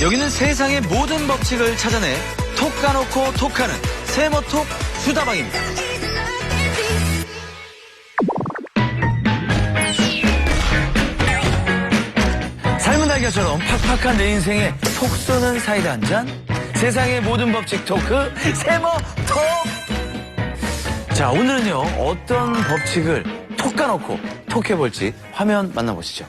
여기는 세상의 모든 법칙을 찾아내 톡 까놓고 톡하는 세모톡 수다방입니다. 삶은 달걀처럼 팍팍한 내 인생에 톡 쏘는 사이다 한 잔. 세상의 모든 법칙 토크 세모톡. 자, 오늘은요 어떤 법칙을 톡 까놓고 톡해볼지 화면 만나보시죠.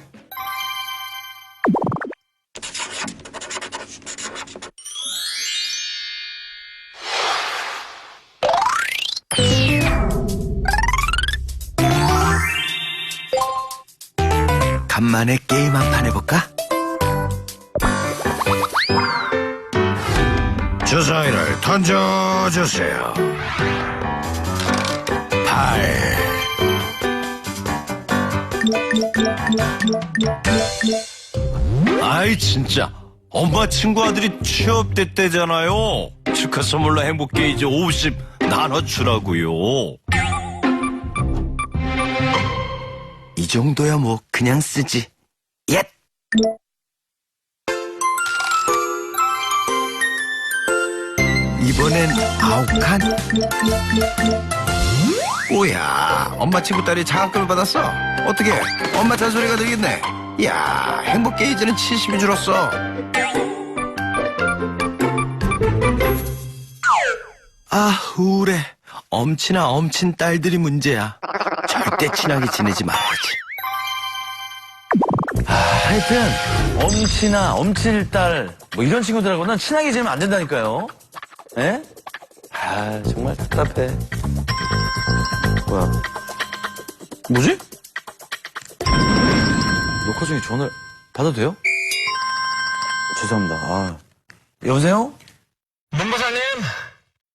간만에 게임 한 판 해볼까? 주사위를 던져주세요. 8. 아이 진짜 엄마 친구 아들이 취업됐대잖아요. 축하 선물로 행복게이지 50 나눠주라고요. 이 정도야 뭐 그냥 쓰지. 얏! 이번엔 9칸. 뭐야, 엄마 친구 딸이 장학금을 받았어. 어떻게 엄마 잔소리가 되겠네. 야, 행복게이지는 70이 줄었어. 아, 우울해. 엄친아 엄친 딸들이 문제야. 절대 친하게 지내지 말아야지. 하여튼 엄친아 엄친딸 뭐 이런 친구들하고는 친하게 지내면 안 된다니까요. 예? 아 정말 답답해. 뭐야? 뭐지? 녹화 중에 전화를 받아도 돼요? 죄송합니다. 아. 여보세요? 문보사님,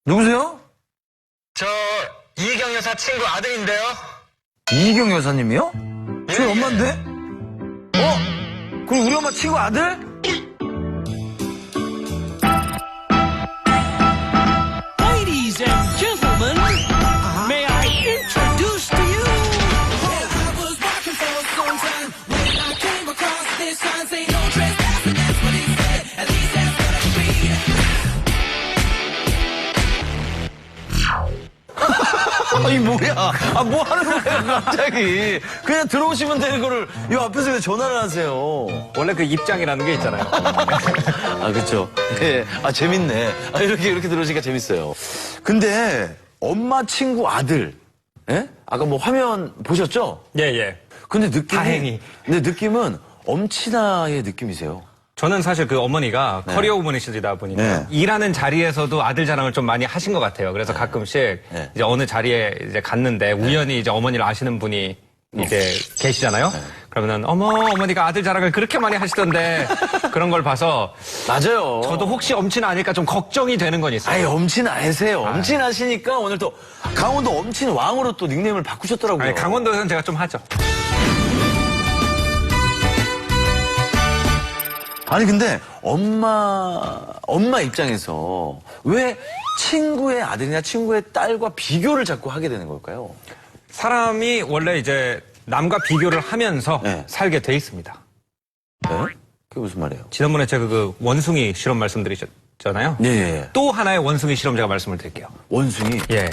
누구세요? 저 이경 여사 친구 아들인데요. 이경 여사님이요? 저희 예. 엄마인데? 어? 그럼 우리 엄마 친구 아들? Ladies and gentlemen, may I introduce to you? I was walking for some time when I came across this sign saying no trespassing. That's what it said. At least that's what I read. 아니 뭐야? 아 뭐 하는 거예요 갑자기? 그냥 들어오시면 되는 거를 이 앞에서 왜 전화를 하세요? 원래 그 입장이라는 게 있잖아요. 아 그렇죠. 예. 아 재밌네. 아 이렇게 들어오시니까 재밌어요. 근데 엄마 친구 아들, 예? 아까 뭐 화면 보셨죠? 예, 예. 근데 느낌이 다행히. 근데 느낌은 엄친아의 느낌이세요. 저는 사실 그 어머니가 네. 커리어 우먼이시다 보니까 네. 일하는 자리에서도 아들 자랑을 좀 많이 하신 것 같아요. 그래서 가끔씩 네. 이제 어느 자리에 이제 갔는데 우연히 이제 어머니를 아시는 분이 이제 계시잖아요. 그러면은 어머니가 아들 자랑을 그렇게 많이 하시던데 그런 걸 봐서 맞아요. 저도 혹시 엄친 아닐까 좀 걱정이 되는 건 있어요. 아예 엄친 아세요. 엄친 아시니까 오늘 또 강원도 엄친 왕으로 또 닉네임을 바꾸셨더라고요. 아니, 강원도에서는 제가 좀 하죠. 아니 근데 엄마 입장에서 왜 친구의 아들이나 친구의 딸과 비교를 자꾸 하게 되는 걸까요? 사람이 원래 이제 남과 비교를 하면서 네. 살게 돼 있습니다. 네? 그게 무슨 말이에요? 지난번에 제가 그 원숭이 실험 말씀드리셨잖아요. 네. 또 하나의 원숭이 실험 제가 말씀을 드릴게요. 원숭이. 예.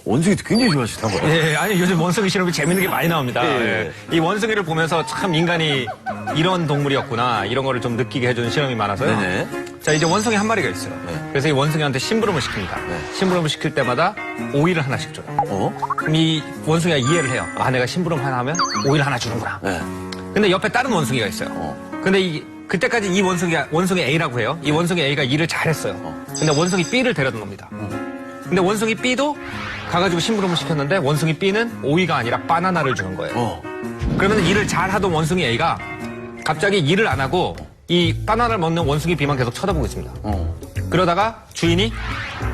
원숭이 굉장히 좋아하시나 봐요. 예, 아니 요즘 원숭이 실험이 재밌는 게 많이 나옵니다. 예. 예. 이 원숭이를 보면서 참 인간이 이런 동물이었구나 이런 거를 좀 느끼게 해주는 실험이 많아서요. 네네. 자 이제 원숭이 한 마리가 있어요. 네. 그래서 이 원숭이한테 심부름을 시킵니다. 네. 심부름을 시킬 때마다 오이를 하나씩 줘요. 그럼 이 원숭이가 이해를 해요. 아 내가 심부름 하나 하면 오이를 하나 주는구나. 네. 근데 옆에 다른 원숭이가 있어요. 근데 그때까지 이 원숭이 A라고 해요. 이 원숭이 A가 일을 잘했어요. 근데 원숭이 B를 데려다 놉니다. 근데 원숭이 B도 가가지고 심부름을 시켰는데 원숭이 B는 오이가 아니라 바나나를 주는 거예요. 그러면 일을 잘하던 원숭이 A가 갑자기 일을 안 하고 이 바나나를 먹는 원숭이 B만 계속 쳐다보고 있습니다. 그러다가 주인이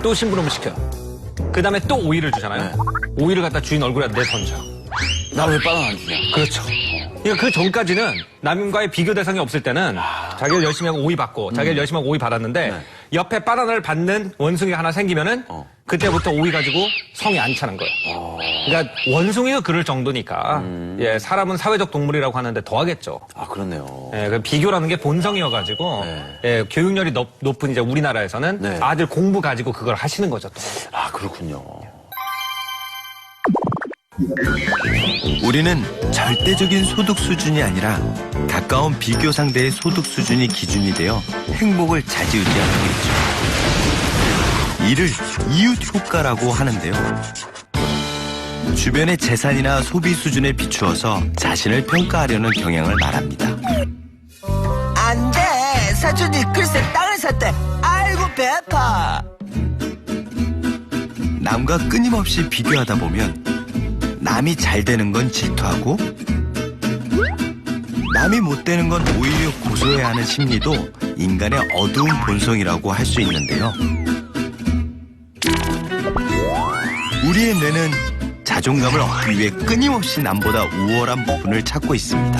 또 심부름을 시켜요. 그 다음에 또 오이를 주잖아요. 오이를 갖다 주인 얼굴에 내던져. 나 왜 바나나 안 주냐? 그렇죠. 그러니까 그 전까지는 남과의 비교 대상이 없을 때는 자기를 열심히 하고 오이 받고 자기를 열심히 하고 오이 받았는데 옆에 바나나를 받는 원숭이가 하나 생기면은 그때부터 오이 가지고 성이 안 차는 거예요. 그러니까 원숭이가 그럴 정도니까 예, 사람은 사회적 동물이라고 하는데 더 하겠죠. 아, 그렇네요. 예, 그 비교라는 게 본성이어가지고 예, 교육열이 높은 이제 우리나라에서는 네. 아들 공부 가지고 그걸 하시는 거죠. 또. 아, 그렇군요. 우리는 절대적인 소득 수준이 아니라 가까운 비교 상대의 소득 수준이 기준이 되어 행복을 좌지우지하게 되죠. 이를 이웃 효과라고 하는데요. 주변의 재산이나 소비 수준에 비추어서 자신을 평가하려는 경향을 말합니다. 안 돼. 사촌이 글쎄 땅을 샀대. 아이고 배 아파. 남과 끊임없이 비교하다 보면 남이 잘 되는 건 질투하고 남이 못 되는 건 오히려 고소해하는 심리도 인간의 어두운 본성이라고 할 수 있는데요. 우리의 뇌는 자존감을 얻기 위해 끊임없이 남보다 우월한 부분을 찾고 있습니다.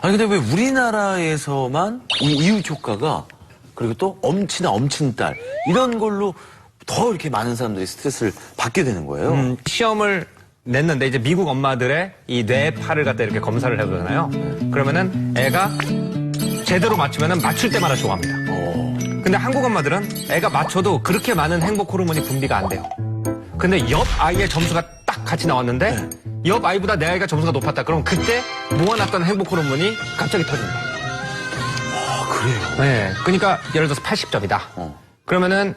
아니, 근데 왜 우리나라에서만 이 이웃 효과가 그리고 또 엄치나 엄친딸 이런 걸로 더 이렇게 많은 사람들이 스트레스를 받게 되는 거예요? 시험을 냈는데 이제 미국 엄마들의 이 뇌파를 갖다 이렇게 검사를 해보잖아요. 그러면은 애가 제대로 맞추면은 맞출 때마다 좋아합니다. 근데 한국 엄마들은 애가 맞춰도 그렇게 많은 행복 호르몬이 분비가 안 돼요. 근데 옆 아이의 점수가 딱 같이 나왔는데 옆 아이보다 내 아이가 점수가 높았다. 그럼 그때 모아놨던 행복 호르몬이 갑자기 터진다. 그래요? 네. 그러니까 예를 들어서 80점이다. 그러면은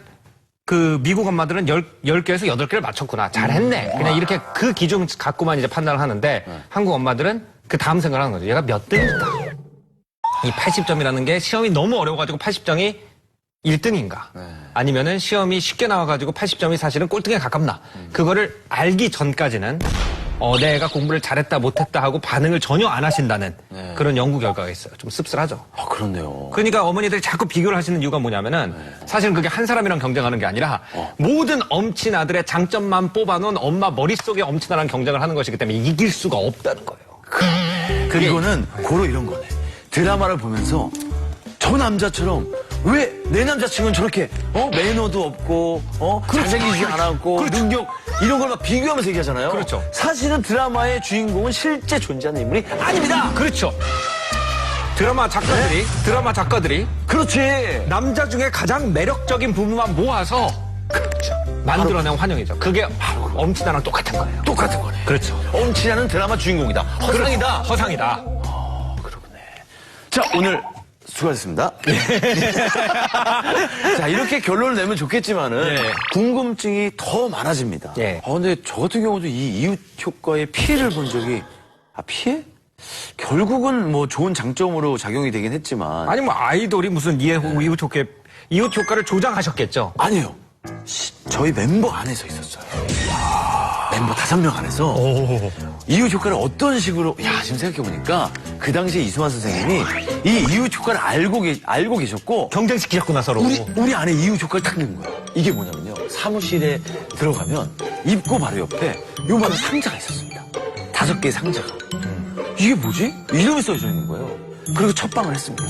그 미국 엄마들은 10개에서 8개를 맞췄구나. 잘했네. 그냥 이렇게 그 기준 갖고만 이제 판단을 하는데 한국 엄마들은 그 다음 생각을 하는 거죠. 얘가 몇 등일까? 이 80점이라는 게 시험이 너무 어려워가지고 80점이 1등인가? 아니면은 시험이 쉽게 나와가지고 80점이 사실은 꼴등에 가깝나? 그거를 알기 전까지는 내 애가 공부를 잘했다 못했다 하고 반응을 전혀 안 하신다는 그런 연구 결과가 있어요. 좀 씁쓸하죠. 아, 그렇네요. 그러니까 어머니들이 자꾸 비교를 하시는 이유가 뭐냐면은 사실은 그게 한 사람이랑 경쟁하는 게 아니라 모든 엄친 아들의 장점만 뽑아놓은 엄마 머릿속에 엄친아랑 경쟁을 하는 것이기 때문에 이길 수가 없다는 거예요. 그리고 이거는 고로 이런 거네. 드라마를 보면서 저 남자처럼 왜 내 남자친구는 저렇게 매너도 없고 잘생기지 않았고 능력 이런 걸 막 비교하면서 얘기하잖아요. 그렇죠. 사실은 드라마의 주인공은 실제 존재하는 인물이 아닙니다. 그렇죠. 드라마 작가들이 그렇지. 남자 중에 가장 매력적인 부분만 모아서 만들어낸 환영이죠. 그게 바로 엄친아랑 똑같은 거예요. 똑같은 거네. 그렇죠. 엄친아는 드라마 주인공이다. 허상이다. 자, 오늘 수고하셨습니다. 자, 이렇게 결론을 내면 좋겠지만은 예. 궁금증이 더 많아집니다. 예. 근데 저 같은 경우도 이 이웃 효과의 피해를 본 적이 피해? 결국은 뭐 좋은 장점으로 작용이 되긴 했지만 아니 뭐 아이돌이 무슨 이웃 효과를 조장하셨겠죠. 아니에요. 저희 멤버 안에서 있었어요. 멤버 5명 안에서 이웃 효과를 어떤 식으로 지금 생각해보니까 그 당시에 이수만 선생님이 이 이웃 효과를 알고 계셨고 경쟁시키셨구나 서로. 우리 안에 이웃 효과를 딱 넣은 거예요. 이게 뭐냐면요. 사무실에 들어가면 입구 바로 옆에 요만한 상자가 있었습니다. 5개의 상자가. 이게 뭐지? 이름이 써져 있는 거예요. 그리고 첫방을 했습니다.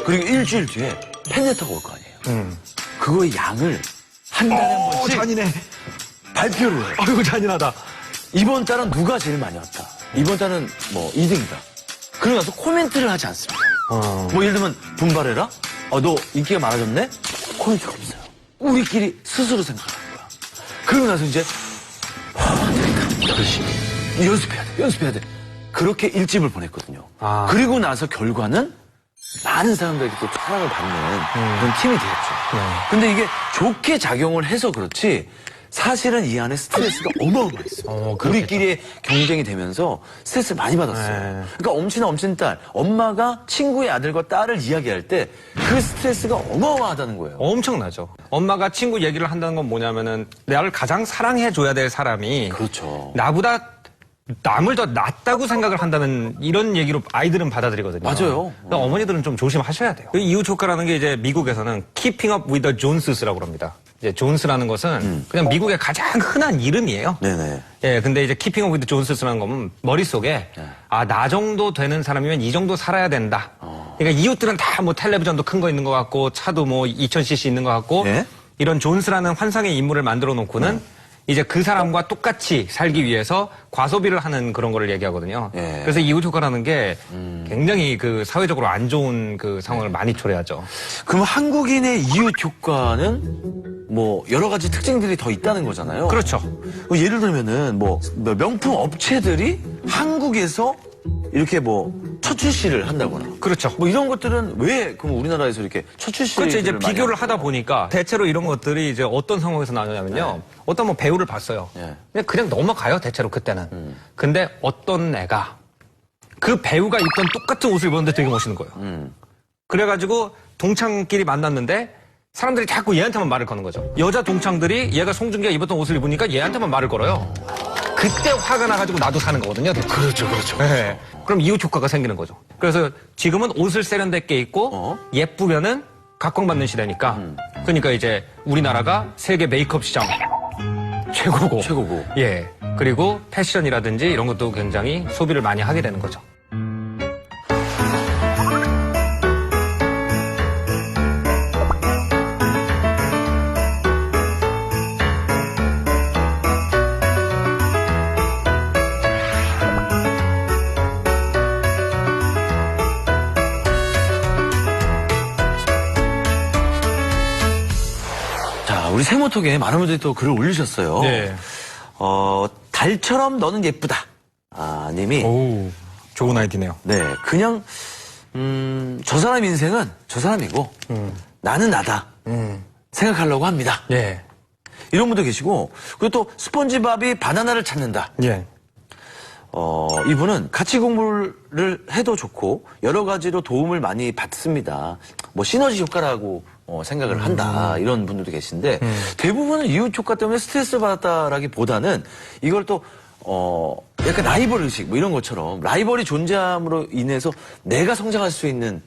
그리고 일주일 뒤에 팬레터가 올 거 아니에요. 그거의 양을 한 달에 한 번씩 잔인해. 발표를 해요. 아이고 잔인하다. 이번 달은 누가 제일 많이 왔다. 이번 달은 뭐 2등이다. 그러고 나서 코멘트를 하지 않습니다. 뭐 예를 들면 분발해라? 너 인기가 많아졌네? 코멘트가 없어요. 우리끼리 스스로 생각하는 거야. 그러고 나서 이제 열심히 연습해야 돼. 그렇게 일집을 보냈거든요. 그리고 나서 결과는 많은 사람들에게 또 사랑을 받는 그런 팀이 되었죠. 근데 이게 좋게 작용을 해서 그렇지 사실은 이 안에 스트레스가 어마어마했어요. 우리끼리의 경쟁이 되면서 스트레스를 많이 받았어요. 그러니까 엄친아 엄친딸 엄마가 친구의 아들과 딸을 이야기할 때 그 스트레스가 어마어마하다는 거예요. 엄청나죠. 엄마가 친구 얘기를 한다는 건 뭐냐면은 나를 가장 사랑해줘야 될 사람이 그렇죠. 나보다 남을 더 낫다고 생각을 한다는 이런 얘기로 아이들은 받아들이거든요. 맞아요. 그러니까 어머니들은 좀 조심하셔야 돼요. 이웃 효과라는 게 이제 미국에서는 Keeping Up with the Jones라고 합니다. 이제 존스라는 것은 그냥 미국의 가장 흔한 이름이에요. 네네. 예, 근데 이제 Keeping Up with the Jones라는 거는 머릿속에 나 정도 되는 사람이면 이 정도 살아야 된다. 그러니까 이웃들은 다 뭐 텔레비전도 큰 거 있는 것 같고 차도 뭐 2000cc 있는 것 같고 예? 이런 존스라는 환상의 인물을 만들어 놓고는 이제 그 사람과 똑같이 살기 위해서 과소비를 하는 그런 거를 얘기하거든요. 예. 그래서 이웃 효과라는 게 굉장히 그 사회적으로 안 좋은 그 상황을 많이 초래하죠. 그럼 한국인의 이웃 효과는 뭐 여러 가지 특징들이 더 있다는 거잖아요. 그렇죠. 예를 들면은 뭐 명품 업체들이 한국에서 이렇게 뭐 첫 출시를 한다거나. 그렇죠. 뭐 이런 것들은 왜 그럼 우리나라에서 이렇게 첫 출시를 그렇죠. 이제 많이 비교를 하죠? 하다 보니까 대체로 이런 것들이 이제 어떤 상황에서 나오냐면요. 어떤 뭐 배우를 봤어요. 그냥 넘어가요. 대체로 그때는. 근데 어떤 애가 그 배우가 입던 똑같은 옷을 입었는데 되게 멋있는 거예요. 그래가지고 동창끼리 만났는데 사람들이 자꾸 얘한테만 말을 거는 거죠. 여자 동창들이 얘가 송중기가 입었던 옷을 입으니까 얘한테만 말을 걸어요. 그때 화가 나가지고 나도 사는 거거든요. 그렇죠, 그렇죠. 네. 그럼 이웃 효과가 생기는 거죠. 그래서 지금은 옷을 세련되게 입고 예쁘면은 각광받는 시대니까. 그러니까 이제 우리나라가 세계 메이크업 시장 최고고. 최고고. 예. 그리고 패션이라든지 이런 것도 굉장히 소비를 많이 하게 되는 거죠. 자, 우리 세모톡에 많은 분들이 또 글을 올리셨어요. 네. 달처럼 너는 예쁘다. 아, 님이. 오, 좋은 아이디네요. 네, 그냥, 저 사람 인생은 저 사람이고, 나는 나다. 생각하려고 합니다. 예. 이런 분도 계시고, 그리고 또 스폰지밥이 바나나를 찾는다. 예. 이분은 같이 공부를 해도 좋고, 여러 가지로 도움을 많이 받습니다. 뭐, 시너지 효과라고 생각을 한다. 이런 분들도 계신데, 대부분은 이웃 효과 때문에 스트레스 받았다라기보다는 이걸 또, 약간 라이벌 의식, 뭐 이런 것처럼, 라이벌이 존재함으로 인해서 내가 성장할 수 있는,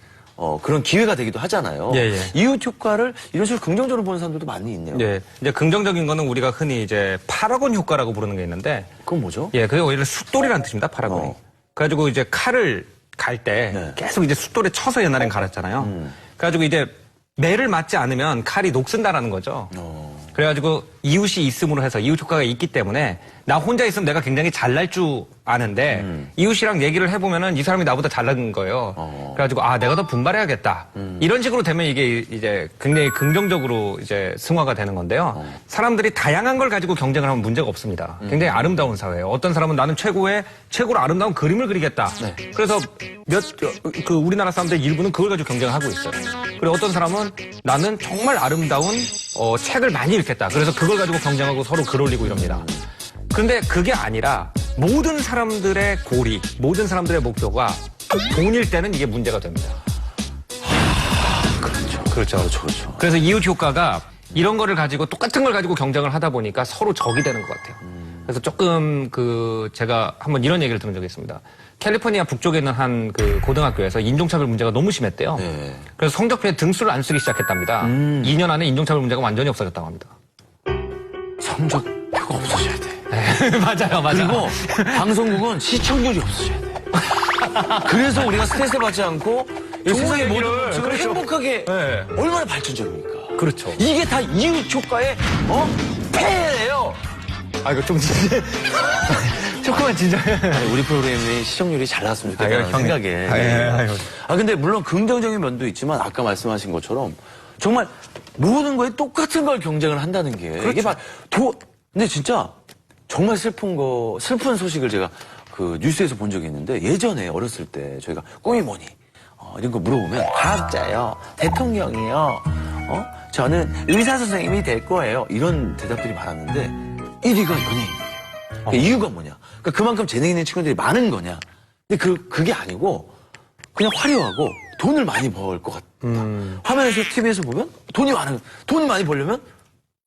그런 기회가 되기도 하잖아요. 예, 예. 이웃 효과를 이런 식으로 긍정적으로 보는 사람들도 많이 있네요. 예. 이제 긍정적인 거는 우리가 흔히 이제 파라곤 효과라고 부르는 게 있는데, 그건 뭐죠? 예, 그게 오히려 숫돌이라는 뜻입니다, 파라곤이. 그래가지고 이제 칼을 갈 때 네. 계속 이제 숫돌에 쳐서 옛날엔 갈았잖아요. 그래가지고 이제 매를 맞지 않으면 칼이 녹슨다라는 거죠. 그래가지고 이웃이 있음으로 해서 이웃 효과가 있기 때문에 나 혼자 있으면 내가 굉장히 잘날 줄 아는데 이웃이랑 얘기를 해보면은 이 사람이 나보다 잘난 거예요. 그래가지고 아 내가 더 분발해야겠다. 이런 식으로 되면 이게 이제 굉장히 긍정적으로 이제 승화가 되는 건데요. 사람들이 다양한 걸 가지고 경쟁을 하면 문제가 없습니다. 굉장히 아름다운 사회예요. 어떤 사람은 나는 최고로 아름다운 그림을 그리겠다. 그래서 그 우리나라 사람들 일부는 그걸 가지고 경쟁을 하고 있어요. 그리고 어떤 사람은 나는 정말 아름다운 책을 많이 읽겠다. 그래서 그걸 가지고 경쟁하고 서로 글 올리고 이럽니다. 그런데 그게 아니라 모든 사람들의 고리, 모든 사람들의 목표가 돈일 때는 이게 문제가 됩니다. 그렇죠. 그래서 이웃 효과가 이런 거를 가지고 똑같은 걸 가지고 경쟁을 하다 보니까 서로 적이 되는 것 같아요. 그래서 조금 제가 한번 이런 얘기를 들은 적이 있습니다. 캘리포니아 북쪽에 있는 한 그 고등학교에서 인종차별 문제가 너무 심했대요. 네. 그래서 성적표에 등수를 안 쓰기 시작했답니다. 2년 안에 인종차별 문제가 완전히 없어졌다고 합니다. 성적표가 없어져야 돼. 맞아요. 그리고 방송국은 시청률이 없어져야 돼. 그래서 우리가 스트레스 받지 않고 이 세상의 모든 것을 행복하게 얼마나 발전적입니까? 그렇죠. 이게 다 이웃 효과의 폐해예요. 아, 이거 좀 조금만 진정해. 아니, 우리 프로그램이 시청률이 잘 나왔으면 좋겠다는 아유, 형님. 생각에. 근데 물론 긍정적인 면도 있지만 아까 말씀하신 것처럼 정말 모든 거에 똑같은 걸 경쟁을 한다는 게 이게 근데 진짜 정말 슬픈 소식을 제가 그 뉴스에서 본 적이 있는데 예전에 어렸을 때 저희가 꿈이 뭐니 이런 거 물어보면 과학자요, 대통령이요, 저는 의사 선생님이 될 거예요 이런 대답들이 많았는데 1위가 연예인이에요. 그러니까 이유가 뭐냐? 그러니까 그만큼 재능 있는 친구들이 많은 거냐? 근데 그게 아니고 그냥 화려하고 돈을 많이 벌 것 같다. 화면에서 TV에서 보면 돈을 많이 벌려면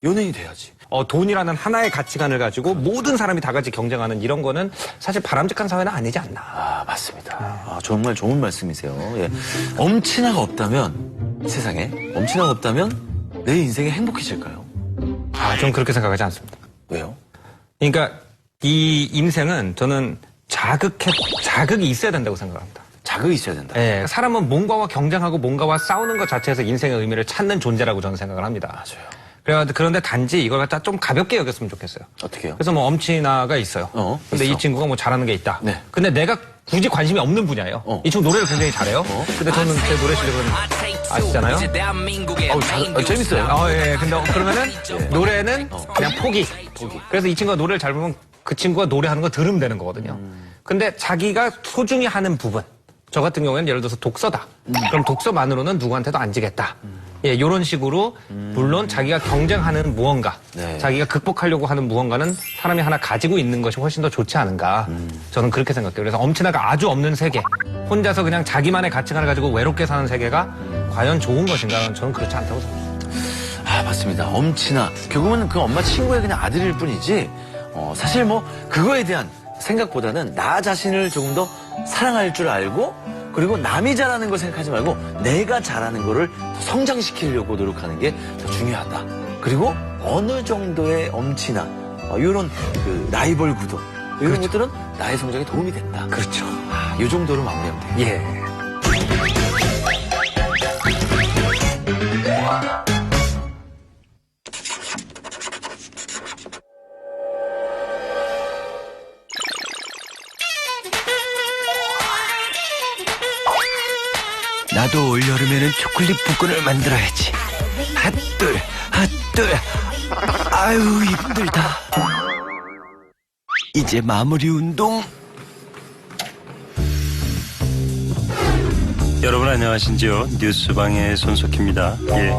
연예인이 돼야지. 돈이라는 하나의 가치관을 가지고 모든 사람이 다 같이 경쟁하는 이런 거는 사실 바람직한 사회는 아니지 않나. 아, 맞습니다. 정말 좋은 말씀이세요. 예. 엄친아가 없다면 세상에 엄친아가 없다면 내 인생이 행복해질까요? 전 그렇게 생각하지 않습니다. 왜요? 그러니까 이 인생은 저는 자극이 있어야 된다고 생각합니다. 자극이 있어야 된다. 예, 사람은 뭔가와 경쟁하고 뭔가와 싸우는 것 자체에서 인생의 의미를 찾는 존재라고 저는 생각을 합니다. 맞아요. 그런데 단지 이걸 갖다 좀 가볍게 여겼으면 좋겠어요. 어떻게요? 그래서 뭐 엄친아가 있어요. 근데 있어. 이 친구가 뭐 잘하는 게 있다. 네. 근데 내가 굳이 관심이 없는 분야예요. 이 친구 노래를 굉장히 잘해요. 근데 저는 제 노래 실력은 아시잖아요. 재밌어요. 예. 근데 그러면은 노래는 그냥 포기. 그래서 이 친구가 노래를 잘 부르면 그 친구가 노래하는 거 들으면 되는 거거든요. 근데 자기가 소중히 하는 부분. 저 같은 경우에는 예를 들어서 독서다. 그럼 독서만으로는 누구한테도 안 지겠다. 예, 요런 식으로 물론 자기가 경쟁하는 무언가, 네. 자기가 극복하려고 하는 무언가는 사람이 하나 가지고 있는 것이 훨씬 더 좋지 않은가. 저는 그렇게 생각해요. 그래서 엄친아가 아주 없는 세계, 혼자서 그냥 자기만의 가치관을 가지고 외롭게 사는 세계가 과연 좋은 것인가? 저는 그렇지 않다고 생각합니다. 아, 맞습니다. 엄친아. 결국은 그 엄마 친구의 그냥 아들일 뿐이지, 사실 뭐, 그거에 대한 생각보다는 나 자신을 조금 더 사랑할 줄 알고, 그리고 남이 잘하는 거 생각하지 말고 내가 잘하는 거를 더 성장시키려고 노력하는 게 더 중요하다. 그리고 어느 정도의 엄친아, 이런 그 라이벌 구도, 이런 것들은 나의 성장에 도움이 된다. 그렇죠. 아, 이 정도로 마무리하면 돼요. 예. 나도 올여름에는 초콜릿 붓건을 만들어야지. 핫둘, 핫둘. 아유, 힘들다. 이제 마무리 운동. 여러분 안녕하신지요? 뉴스방의 손석희입니다. 예,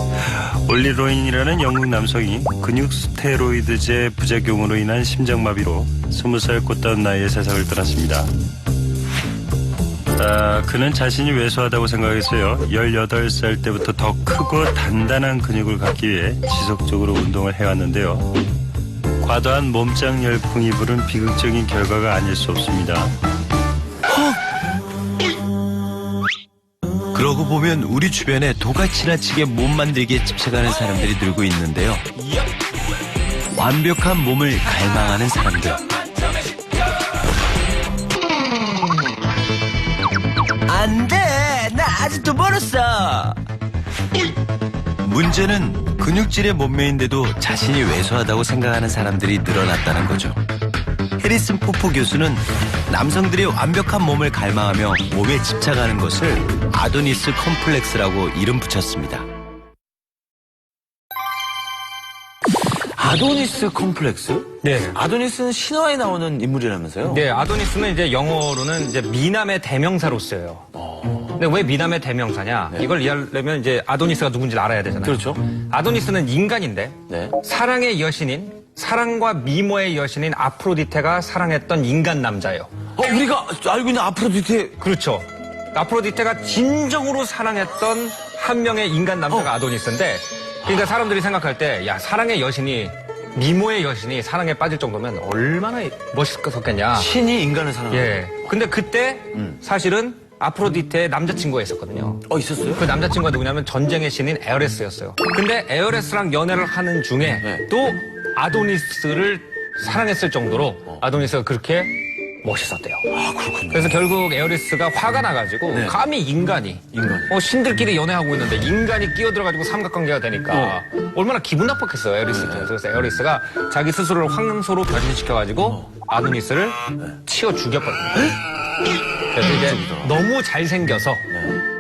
올리로인이라는 영국 남성이 근육 스테로이드제 부작용으로 인한 심장마비로 20살 꽃다운 나이에 세상을 떠났습니다. 그는 자신이 왜소하다고 생각했어요. 18살 때부터 더 크고 단단한 근육을 갖기 위해 지속적으로 운동을 해왔는데요. 과도한 몸짱 열풍이 부른 비극적인 결과가 아닐 수 없습니다. 그러고 보면 우리 주변에 도가 지나치게 몸 만들기에 집착하는 사람들이 늘고 있는데요. 완벽한 몸을 갈망하는 사람들. 안 돼! 나 아직도 멀었어! 문제는 근육질의 몸매인데도 자신이 왜소하다고 생각하는 사람들이 늘어났다는 거죠. 해리슨 포포 교수는 남성들이 완벽한 몸을 갈망하며 몸에 집착하는 것을 아도니스 컴플렉스라고 이름 붙였습니다. 아도니스 컴플렉스? 네. 아도니스는 신화에 나오는 인물이라면서요? 네, 아도니스는 이제 영어로는 이제 미남의 대명사로 쓰여요. 근데 왜 미남의 대명사냐? 이걸 이해하려면 이제 아도니스가 누군지 알아야 되잖아요. 그렇죠. 아도니스는 인간인데 네. 사랑의 여신인, 사랑과 미모의 여신인 아프로디테가 사랑했던 인간 남자예요. 우리가 알고 있는 아프로디테. 그렇죠. 아프로디테가 진정으로 사랑했던 한 명의 인간 남자가 아도니스인데, 그러니까 사람들이 생각할 때, 야, 사랑의 여신이, 미모의 여신이 사랑에 빠질 정도면 얼마나 멋있었겠냐. 신이 인간을 사랑하는. 예. 근데 그때 사실은 아프로디테의 남자친구가 있었거든요. 있었어요? 그 남자친구가 누구냐면 전쟁의 신인 에어레스였어요. 근데 에어레스랑 연애를 하는 중에 또 아도니스를 사랑했을 정도로 아도니스가 그렇게 멋있었대요. 그렇군요. 그래서 결국 에어리스가 화가 나가지고 감히 인간이 신들끼리 연애하고 있는데 인간이 끼어들어가지고 삼각관계가 되니까 얼마나 기분 나빴겠어요, 에어리스 입장에서. 그래서 에어리스가 자기 스스로를 황소로 변신시켜가지고 아도니스를 치어 죽여버립니다. 그래서 이제 너무 잘생겨서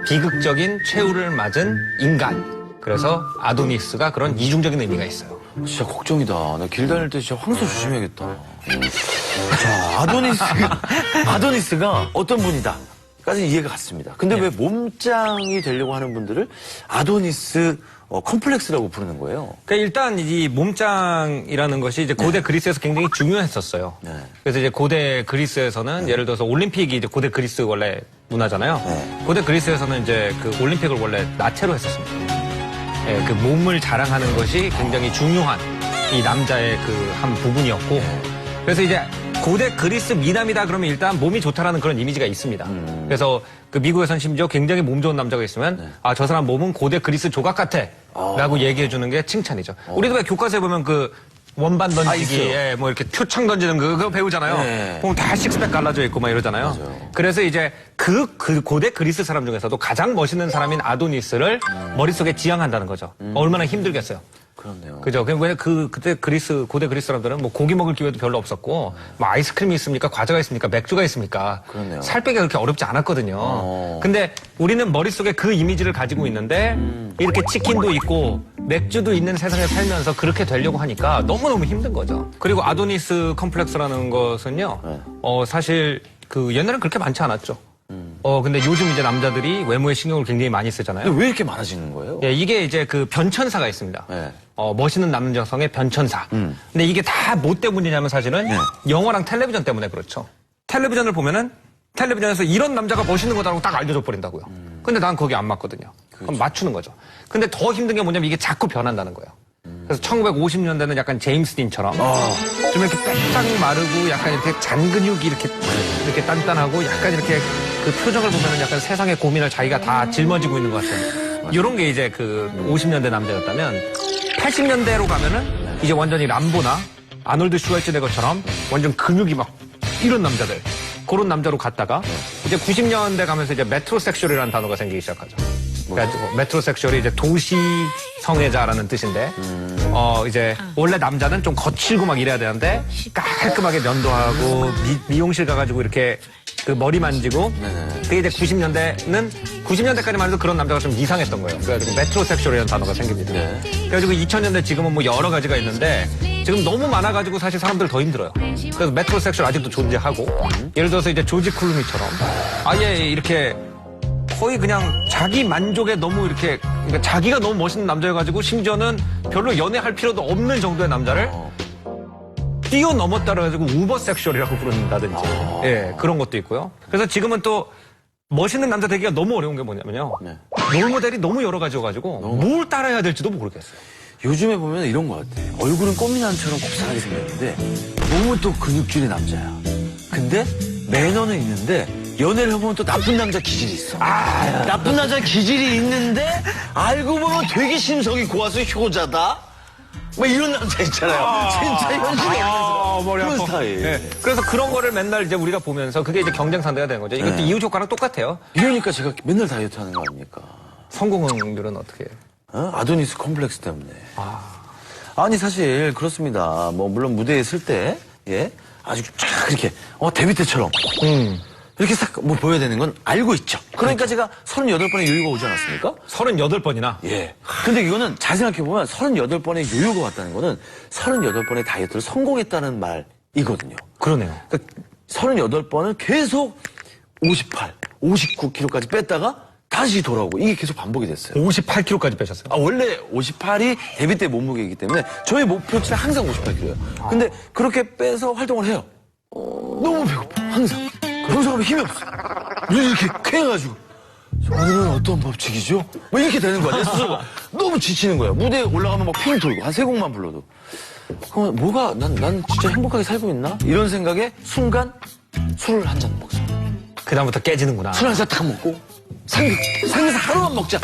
비극적인 최후를 맞은 인간. 그래서 아도니스가 그런 이중적인 의미가 있어요. 진짜 걱정이다. 나 길 다닐 때 진짜 황소 조심해야겠다. 자, 아도니스가 어떤 분이다. 까지 이해가 갔습니다. 근데 왜 몸짱이 되려고 하는 분들을 아도니스 컴플렉스라고 부르는 거예요? 그러니까 일단 이 몸짱이라는 것이 이제 고대 그리스에서 굉장히 중요했었어요. 네. 그래서 이제 고대 그리스에서는 예를 들어서 올림픽이 이제 고대 그리스 원래 문화잖아요. 고대 그리스에서는 이제 그 올림픽을 원래 나체로 했었습니다. 예, 그 몸을 자랑하는 것이 굉장히 중요한 이 남자의 그 한 부분이었고, 그래서 이제 고대 그리스 미남이다 그러면 일단 몸이 좋다라는 그런 이미지가 있습니다. 그래서 그 미국에선 심지어 굉장히 몸 좋은 남자가 있으면 저 사람 몸은 고대 그리스 조각 같아 라고 얘기해 주는 게 칭찬이죠. 우리도 왜 교과서에 보면 그 원반 던지기, 있어요. 예, 뭐 이렇게 표창 던지는 그거 배우잖아요. 네. 보면 다 식스팩 갈라져 있고 막 이러잖아요. 그래서 이제 그 고대 그리스 사람 중에서도 가장 멋있는 사람인 아도니스를 머릿속에 지향한다는 거죠. 얼마나 힘들겠어요. 그렇네요. 그죠. 왜냐 그때 고대 그리스 사람들은 뭐 고기 먹을 기회도 별로 없었고, 뭐 아이스크림이 있습니까? 과자가 있습니까? 맥주가 있습니까? 그렇네요. 살 빼기가 그렇게 어렵지 않았거든요. 근데 우리는 머릿속에 그 이미지를 가지고 있는데, 이렇게 치킨도 있고, 맥주도 있는 세상에 살면서 그렇게 되려고 하니까 너무너무 힘든 거죠. 그리고 아도니스 컴플렉스라는 것은요, 사실 그 옛날엔 그렇게 많지 않았죠. 근데 요즘 이제 남자들이 외모에 신경을 굉장히 많이 쓰잖아요. 근데 왜 이렇게 많아지는 거예요? 예, 이게 이제 그 변천사가 있습니다. 네. 멋있는 남성의 변천사. 근데 이게 다 뭐 때문이냐면 사실은 영화랑 텔레비전 때문에 그렇죠. 텔레비전을 보면은 텔레비전에서 이런 남자가 멋있는 거다라고 딱 알려줘 버린다고요. 근데 난 거기 안 맞거든요. 그럼 맞추는 거죠. 근데 더 힘든 게 뭐냐면 이게 자꾸 변한다는 거예요. 그래서 1950년대는 약간 제임스 딘처럼 좀 이렇게 빼딱 마르고 약간 이렇게 잔 근육이 이렇게 단단하고 약간 이렇게 그 표정을 보면은 약간 세상의 고민을 자기가 다 짊어지고 있는 것 같은 이런 게 이제 그 50년대 남자였다면 80년대로 가면은 이제 완전히 람보나 아놀드 슈왈츠네거처럼 완전 근육이 막 이런 남자들 그런 남자로 갔다가 이제 90년대 가면서 이제 메트로섹슈얼이라는 단어가 생기기 시작하죠. 그래가지고 메트로섹슈얼이 이제 도시 성애자라는 뜻인데 이제 원래 남자는 좀 거칠고 막 이래야 되는데 깔끔하게 면도하고 미용실 가가지고 이렇게 그 머리 만지고 그게 이제 90년대까지만 해도 그런 남자가 좀 이상했던 거예요. 그래가지고 메트로섹슈얼이라는 단어가 생깁니다. 그래가지고 2000년대 지금은 뭐 여러 가지가 있는데 지금 너무 많아가지고 사실 사람들 더 힘들어요. 그래서 메트로섹슈얼 아직도 존재하고 예를 들어서 이제 조지 클루니처럼 아예 이렇게 거의 그냥 자기 만족에 너무 이렇게 그러니까 자기가 너무 멋있는 남자여가지고 심지어는 별로 연애할 필요도 없는 정도의 남자를 뛰어넘었다 그래가지고 우버섹슈얼이라고 부른다든지 예 그런 것도 있고요. 그래서 지금은 또 멋있는 남자 되기가 너무 어려운 게 뭐냐면요. 롤모델이 너무 여러 가지여가지고 뭘 따라해야 될지도 모르겠어요. 요즘에 보면 이런 것 같아. 얼굴은 꽃미남처럼 곱상하게 생겼는데 너무 또 근육질의 남자야. 근데 매너는 있는데 연애를 해보면 또 나쁜 남자 기질이 있어. 나쁜 남자 기질이 있는데 알고 보면 되게 심성이 고와서 효자다. 뭐 이런 남자 있잖아요. 진짜 현실에 없는 그런 스타일. 네. 그래서 그런 거를 맨날 이제 우리가 보면서 그게 이제 경쟁 상대가 되는 거죠. 이것도 이웃 효과랑 똑같아요. 이러니까 제가 맨날 다이어트 하는 거 아닙니까? 성공률은 어떻게 해요? 아도니스 컴플렉스 때문에. 아니 사실 그렇습니다. 뭐 물론 무대에 설 때 예, 아주 쫙 이렇게 데뷔 때처럼 이렇게 싹 뭐 보여야 되는 건 알고 있죠. 그러니까 제가 38번의 요요가 오지 않았습니까? 38번이나? 예. 근데 이거는 잘 생각해보면 38번의 요요가 왔다는 거는 38번의 다이어트를 성공했다는 말이거든요. 그러네요. 그러니까 38번을 계속 58, 59kg까지 뺐다가 다시 돌아오고 이게 계속 반복이 됐어요. 58kg까지 빼셨어요? 원래 58이 데뷔 때 몸무게이기 때문에 저희 목표치는 항상 58kg예요. 근데 그렇게 빼서 활동을 해요. 너무 배고파, 항상. 평소하면 힘이 없어. 이렇게 쾌해가지고. 오늘은 어떤 법칙이죠? 뭐 이렇게 되는 거야, 내 스스로가. 너무 지치는 거야. 무대에 올라가면 막 핑 돌고, 한 3곡만 불러도. 그럼 뭐가, 난 진짜 행복하게 살고 있나? 이런 생각에 순간 술을 한 잔 먹습니다. 그다음부터 깨지는구나. 술 한 잔 딱 먹고, 삼겹살 하루만 먹자.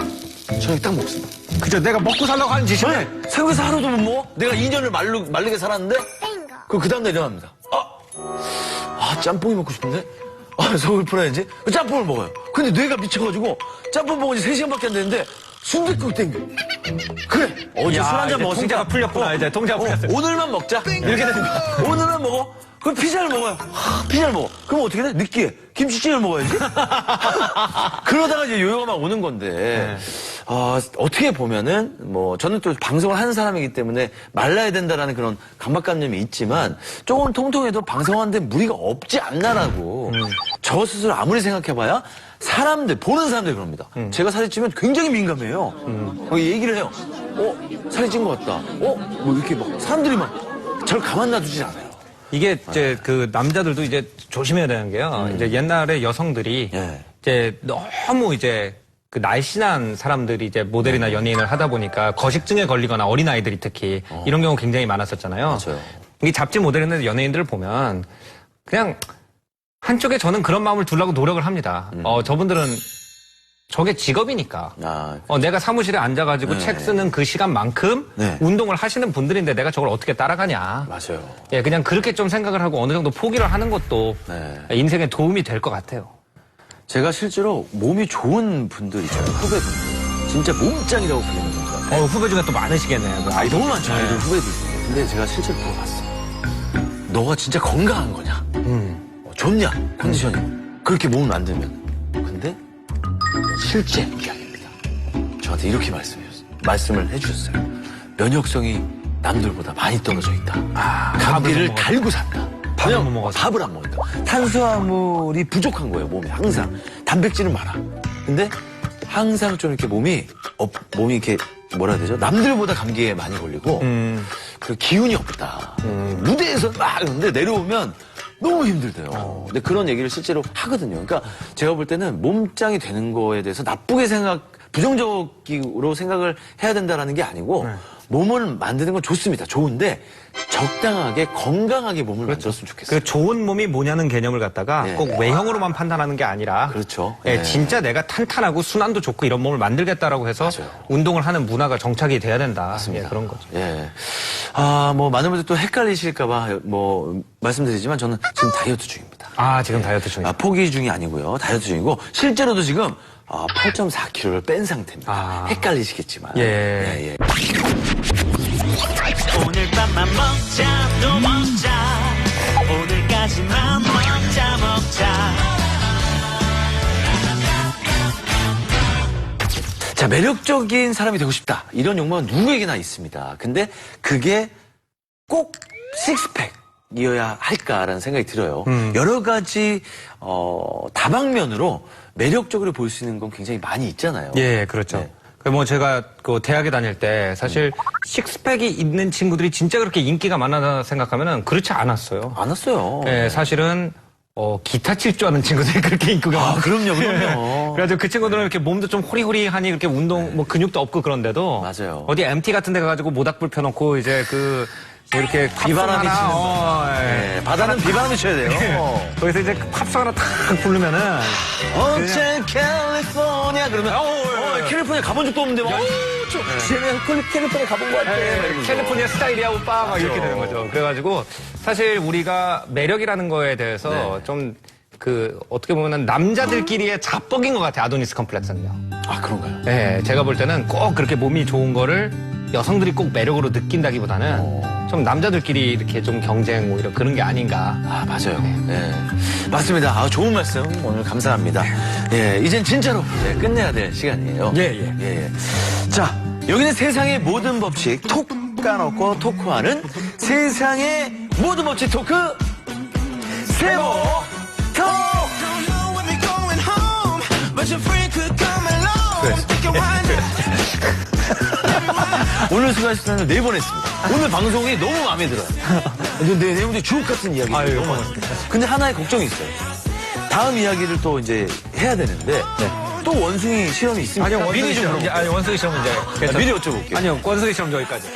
저녁 딱 먹습니다. 그죠? 내가 먹고 살라고 하는 짓이네. 삼겹살 하루도 못 먹어? 내가 2년을 마르게 살았는데? 그럼 그 다음날 일어납니다. 짬뽕이 먹고 싶은데? 속을 풀어야지. 짬뽕을 먹어요. 근데 뇌가 미쳐가지고 짬뽕 먹은 지 3시간밖에 안 됐는데 순댓국 땡겨. 그래. 어제 술 한 잔 먹었으니까. 통제가 풀렸구나. 이제 통제가 풀렸어요. 오늘만 먹자. 이렇게 되는 거야. 오늘만 먹어. 그럼 피자를 먹어요. 피자를 먹어. 그럼 어떻게 돼? 느끼해. 김치찌개를 먹어야지. 그러다가 이제 요요가 막 오는 건데. 어떻게 보면은, 저는 또 방송을 하는 사람이기 때문에 말라야 된다라는 그런 강박관념이 있지만, 조금 통통해도 방송하는데 무리가 없지 않나라고, 저 스스로 아무리 생각해봐야, 보는 사람들이 그럽니다. 제가 사진 찍으면 굉장히 민감해요. 얘기를 해요. 사진 찍은 것 같다. 뭐 이렇게 막, 사람들이 막, 저를 가만 놔두질 않아요. 이게 이제 그 남자들도 이제 조심해야 되는 게요. 이제 옛날에 여성들이 이제 너무 이제 그 날씬한 사람들이 이제 모델이나 연예인을 하다 보니까 거식증에 걸리거나 어린아이들이 특히 이런 경우 굉장히 많았었잖아요. 맞아요. 이 잡지 모델이나 연예인들을 보면 그냥 한쪽에 저는 그런 마음을 두려고 노력을 합니다. 저분들은 저게 직업이니까. 아, 내가 사무실에 앉아가지고 책 쓰는 그 시간만큼 네. 운동을 하시는 분들인데 내가 저걸 어떻게 따라가냐. 맞아요. 예, 그냥 그렇게 좀 생각을 하고 어느 정도 포기를 하는 것도 네. 인생에 도움이 될 것 같아요. 제가 실제로 몸이 좋은 분들 있잖아요. 후배분들. 진짜 몸짱이라고 불리는 분들. 후배 중에 또 많으시겠네요. 그 너무 많죠. 아이돌 후배들 중에. 근데 제가 실제로 물어봤어요. 너가 진짜 건강한 거냐? 좋냐? 컨디션이. 그렇게 몸을 만들면. 근데 실제 이야기입니다. 저한테 이렇게 말씀을 해주셨어요. 면역성이 남들보다 많이 떨어져 있다. 감기를 달고 산다. 밥을 못 먹어서. 밥을 안 먹는다. 탄수화물이 부족한 거예요, 몸에 항상. 단백질은 많아. 근데 항상 좀 이렇게 몸이 이렇게 뭐라 해야 되죠? 남들보다 감기에 많이 걸리고 그리고 기운이 없다. 무대에서 막 이러는데 내려오면 너무 힘들대요. 근데 그런 얘기를 실제로 하거든요. 그러니까 제가 볼 때는 몸짱이 되는 거에 대해서 나쁘게 부정적으로 생각을 해야 된다라는 게 아니고 몸을 만드는 건 좋습니다. 좋은데 적당하게 건강하게 몸을 만들었으면 좋겠어요. 그 좋은 몸이 뭐냐는 개념을 갖다가 네. 꼭 외형으로만 판단하는 게 아니라 그렇죠. 예, 네. 진짜 내가 탄탄하고 순환도 좋고 이런 몸을 만들겠다라고 해서 맞아요. 운동을 하는 문화가 정착이 돼야 된다. 맞습니다. 예, 그런 거죠. 예. 많은 분들 또 헷갈리실까봐 말씀드리지만 저는 지금 다이어트 중입니다. 지금 다이어트 중이에요. 포기 중이 아니고요. 다이어트 중이고 실제로도 지금 8.4kg를 뺀 상태입니다. 헷갈리시겠지만. 예. 오늘 밤만 먹자 또 먹자 오늘까지만 먹자 자, 매력적인 사람이 되고 싶다. 이런 욕망은 누구에게나 있습니다. 근데 그게 꼭 식스팩이어야 할까라는 생각이 들어요. 여러 가지 다방면으로 매력적으로 볼 수 있는 건 굉장히 많이 있잖아요. 예, 그렇죠. 네. 제가 대학에 다닐 때 사실 식스팩이 있는 친구들이 진짜 그렇게 인기가 많아 생각하면은 그렇지 않았어요. 안 왔어요. 예, 사실은 기타 칠 줄 아는 친구들이 그렇게 인기가 많아요. 그럼요. 그래가지고 그 친구들은 이렇게 몸도 좀 호리호리하니 이렇게 운동 근육도 없고 그런데도 맞아요. 어디 MT 같은 데 가가지고 모닥불 펴놓고 이제 이렇게 비바람이 팝송 치는 하나, 네, 바다는 비바람이 쳐야 돼요. 거기서 이제 팝송 하나 탁 부르면은 호텔 캘리포니아 그러면 캘리포니아 가본 적도 없는데 막 캘리포니아 가본 것 같아. 캘리포니아 스타일이야 오빠 막 이렇게 되는 거죠. 그래가지고 사실 우리가 매력이라는 거에 대해서 좀 어떻게 보면은 남자들끼리의 자뻑인 것 같아요. 아도니스 컴플렉스는요. 아, 그런가요? 네, 제가 볼 때는 꼭 그렇게 몸이 좋은 거를 여성들이 꼭 매력으로 느낀다기보다는 좀 남자들끼리 이렇게 좀 경쟁 뭐 이런 그런 게 아닌가. 맞아요. 네. 맞습니다. 좋은 말씀 오늘 감사합니다. 예, 이젠 진짜로 끝내야 될 시간이에요. 예. 자, 여기는 세상의 모든 법칙 톡 까놓고 토크하는 세상의 모든 법칙 토크 세모 톡! Don't know when we're going home but your friend could come along We can wind up 오늘 수고하셨습니다. 4번 했습니다. 오늘 방송이 너무 마음에 들어요. 근데 내용들이 주옥 같은 이야기. 너무 많습니다. 근데 하나의 걱정이 있어요. 다음 이야기를 또 이제 해야 되는데 또 원숭이 실험이 있습니다. 미리 좀 물어볼게요. 원숭이 실험 문제. 미리 여쭤볼게요. 아니요, 원숭이 실험 저기까지.